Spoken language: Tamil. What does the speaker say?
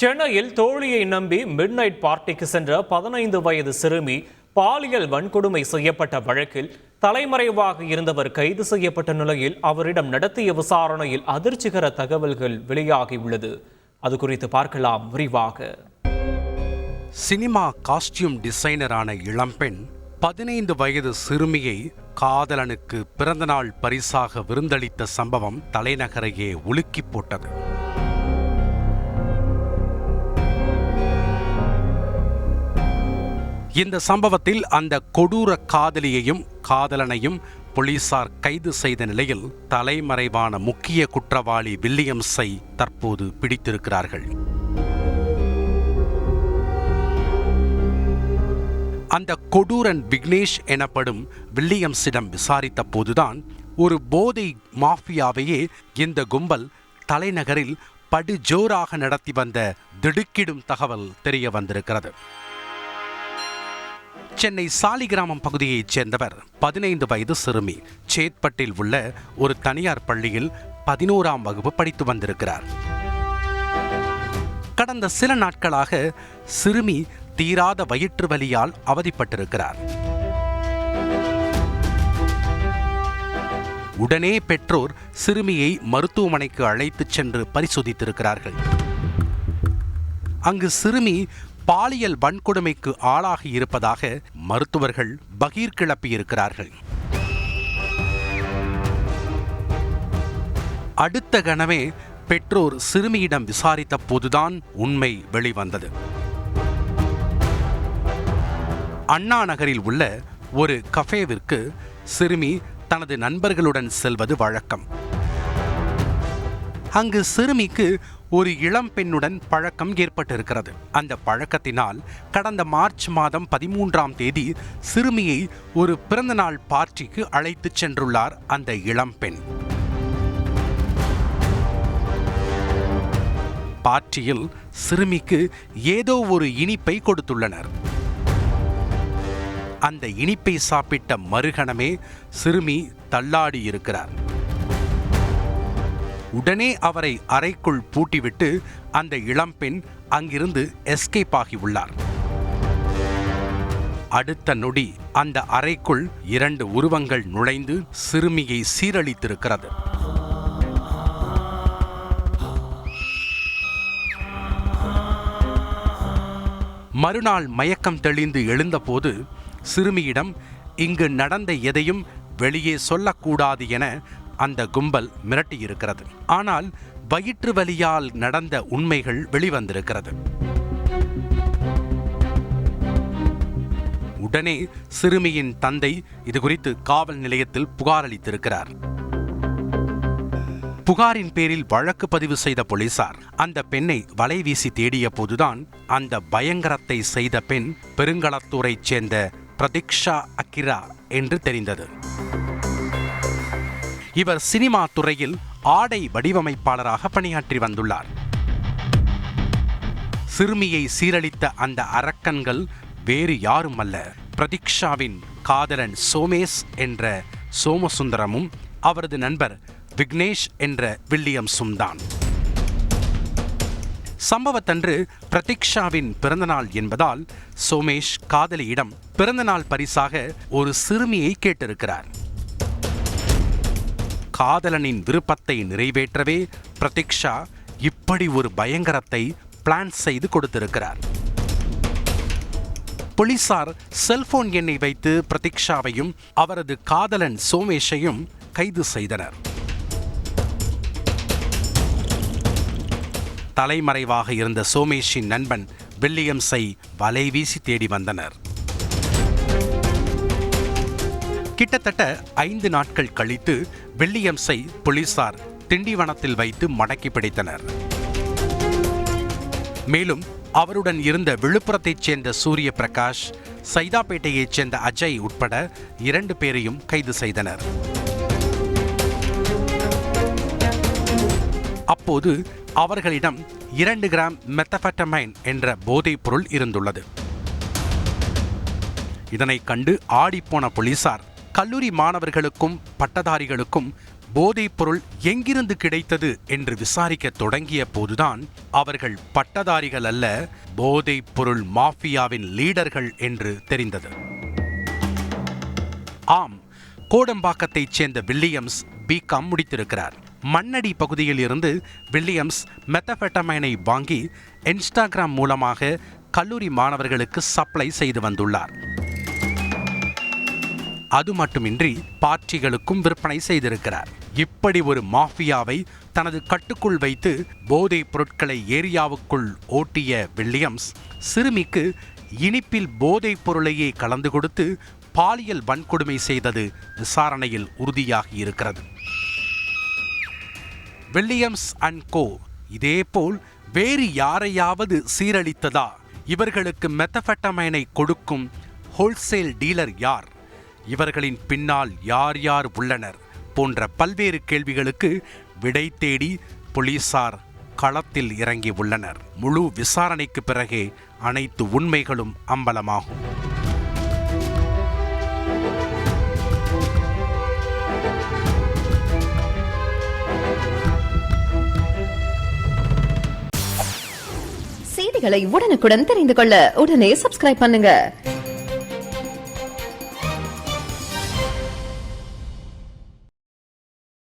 சென்னையில் தோழியை நம்பி மிட்நைட் பார்ட்டிக்கு சென்ற 15 வயது சிறுமி பாலியல் வன்கொடுமை செய்யப்பட்ட வழக்கில் தலைமறைவாக இருந்தவர் கைது செய்யப்பட்ட நிலையில் அவரிடம் நடத்திய விசாரணையில் அதிர்ச்சிகர தகவல்கள் வெளியாகியுள்ளது. அது குறித்து பார்க்கலாம் விரிவாக. சினிமா காஸ்டியூம் டிசைனரான இளம்பெண் 15 வயது சிறுமியை காதலனுக்கு பிறந்தநாள் பரிசாக விருந்தளித்த சம்பவம் தலைநகரையே உலுக்கி போட்டது. இந்த சம்பவத்தில் அந்த கொடூர காதலியையும் காதலனையும் போலீசார் கைது செய்த நிலையில் தலைமறைவான முக்கிய குற்றவாளி வில்லியம்ஸை தற்போது பிடித்திருக்கிறார்கள். அந்த கொடூரன் விக்னேஷ் எனப்படும் வில்லியம்ஸிடம் விசாரித்த போதுதான் ஒரு போதை மாஃபியாவையே இந்த கும்பல் தலைநகரில் படுஜோராக நடத்தி வந்த திடுக்கிடும் தகவல் தெரிய வந்திருக்கிறது. சென்னை சாலிகிராமம் பகுதியைச் சேர்ந்தவர் 15 வயது சிறுமி. சேத்பட்டில் உள்ள ஒரு தனியார் பள்ளியில் 11ஆம் வகுப்பு படித்து வந்திருக்கிறார். கடந்த சில நாட்களாக சிறுமி தீராத வயிற்று வலியால் அவதிப்பட்டிருக்கிறார். உடனே பெற்றோர் சிறுமியை மருத்துவமனைக்கு அழைத்துச் சென்று பரிசோதித்திருக்கிறார்கள். அங்கு சிறுமி பாலியல் வன்கொடுமைக்கு ஆளாகி இருப்பதாக மருத்துவர்கள் பகீர் கிளப்பியிருக்கிறார்கள். அடுத்த கணமே பெற்றோர் சிறுமியிடம் விசாரித்த போதுதான் உண்மை வெளிவந்தது. அண்ணா நகரில் உள்ள ஒரு கஃபேவிற்கு சிறுமி தனது நண்பர்களுடன் செல்வது வழக்கம். அங்கு சிறுமிக்கு ஒரு இளம் பெண்ணுடன் பழக்கம் ஏற்பட்டிருக்கிறது. அந்த பழக்கத்தினால் கடந்த மார்ச் மாதம் 13ஆம் தேதி சிறுமியை ஒரு பிறந்தநாள் பார்ட்டிக்கு அழைத்துச் சென்றுள்ளார் அந்த இளம் பெண். பார்ட்டியில் சிறுமிக்கு ஏதோ ஒரு இனிப்பை கொடுத்துள்ளனர். அந்த இனிப்பை சாப்பிட்ட மறுகணமே சிறுமி தள்ளாடி இருக்கிறார். உடனே அவரை அறைக்குள் பூட்டிவிட்டு அந்த இளம்பெண் அங்கிருந்து எஸ்கேப் ஆகியுள்ளார். அடுத்த நொடி அந்த அறைக்குள் 2 உருவங்கள் நுழைந்து சிறுமியை சீரழித்திருக்கிறது. மறுநாள் மயக்கம் தெளிந்து எழுந்தபோது சிறுமியிடம் இங்கு நடந்த எதையும் வெளியே சொல்லக்கூடாது என அந்த கும்பல் மிரட்டியிருக்கிறது. ஆனால் வயிற்று வலியால் நடந்த உண்மைகள் வெளிவந்திருக்கிறது. உடனே சிறுமியின் தந்தை இதுகுறித்து காவல் நிலையத்தில் புகார் அளித்திருக்கிறார். புகாரின் பேரில் வழக்கு பதிவு செய்த போலீசார் அந்த பெண்ணை வலைவீசி தேடிய போதுதான் அந்த பயங்கரத்தை செய்த பெண் பெருங்களத்தூரைச் சேர்ந்த பிரதீக்ஷா அக்கிரா என்று தெரிந்தது. இவர் சினிமா துறையில் ஆடை வடிவமைப்பாளராக பணியாற்றி வந்துள்ளார். சிறுமியை சீரழித்த அந்த அரக்கன்கள் வேறு யாரும் அல்ல, பிரதீக்ஷாவின் காதலன் சோமேஷ் என்ற சோமசுந்தரமும் அவரது நண்பர் விக்னேஷ் என்ற வில்லியம்ஸும் தான். சம்பவத்தன்று பிரதீக்ஷாவின் பிறந்தநாள் என்பதால் சோமேஷ் காதலியிடம் பிறந்தநாள் பரிசாக ஒரு சிறுமியை கேட்டிருக்கிறார். காதலனின் விருப்பத்தை நிறைவேற்றவே பிரதீக்ஷா இப்படி ஒரு பயங்கரத்தை பிளான் செய்து கொடுத்திருக்கிறார். போலீசார் செல்போன் எண்ணை வைத்து பிரதீக்ஷாவையும் அவரது காதலன் சோமேஷையும் கைது செய்தனர். தலைமறைவாக இருந்த சோமேஷின் நண்பன் வில்லியம்ஸை வலைவீசி தேடி வந்தனர். கிட்டத்தட்ட 5 நாட்கள் கழித்து வில்லியம்ஸை போலீசார் திண்டிவனத்தில் வைத்து மடக்கி பிடித்தனர். மேலும் அவருடன் இருந்த விழுப்புரத்தைச் சேர்ந்த சூரிய பிரகாஷ், சைதாப்பேட்டையைச் சேர்ந்த அஜய் உட்பட 2 பேரையும் கைது செய்தனர். அப்போது அவர்களிடம் 2 கிராம் மெத்தபெட்டமைன் என்ற போதைப் பொருள் இருந்துள்ளது. இதனை கண்டு ஆடிப்போன போலீசார் கல்லூரி மாணவர்களுக்கும் பட்டதாரிகளுக்கும் போதைப் பொருள் எங்கிருந்து கிடைத்தது என்று விசாரிக்க தொடங்கிய போதுதான் அவர்கள் பட்டதாரிகள் அல்ல, போதைப் பொருள் மாஃபியாவின் லீடர்கள் என்று தெரிந்தது. ஆம், கோடம்பாக்கத்தைச் சேர்ந்த வில்லியம்ஸ் பிகாம் முடித்திருக்கிறார். மண்ணடி பகுதியில் இருந்து வில்லியம்ஸ் மெத்தபெட்டமைனை வாங்கி இன்ஸ்டாகிராம் மூலமாக கல்லூரி மாணவர்களுக்கு சப்ளை செய்து வந்துள்ளார். அது மட்டுமின்றி பார்ட்டிகளுக்கும் விற்பனை செய்திருக்கிறார். இப்படி ஒரு மாஃபியாவை தனது கட்டுக்குள் வைத்து போதைப் பொருட்களை ஏரியாவுக்குள் ஓட்டிய வில்லியம்ஸ் சிறுமிக்கு இனிப்பில் போதைப் பொருளையே கலந்து கொடுத்து பாலியல் வன்கொடுமை செய்தது விசாரணையில் உறுதியாகி இருக்கிறது. வில்லியம்ஸ் அண்ட் கோ இதேபோல் வேறு யாரையாவது சீரழித்ததா? இவர்களுக்கு மெத்தபெட்டமைனை கொடுக்கும் ஹோல்சேல் டீலர் யார்? இவர்களின் பின்னால் யார் யார் உள்ளனர் போன்ற பல்வேறு கேள்விகளுக்கு விடை தேடி போலீசார் களத்தில் இறங்கி உள்ளனர். முழு விசாரணைக்கு பிறகே அனைத்து உண்மைகளும் அம்பலமாகும். செய்திகளை உடனுக்குடன் தெரிந்து கொள்ள உடனே சப்ஸ்கிரைப் பண்ணுங்க.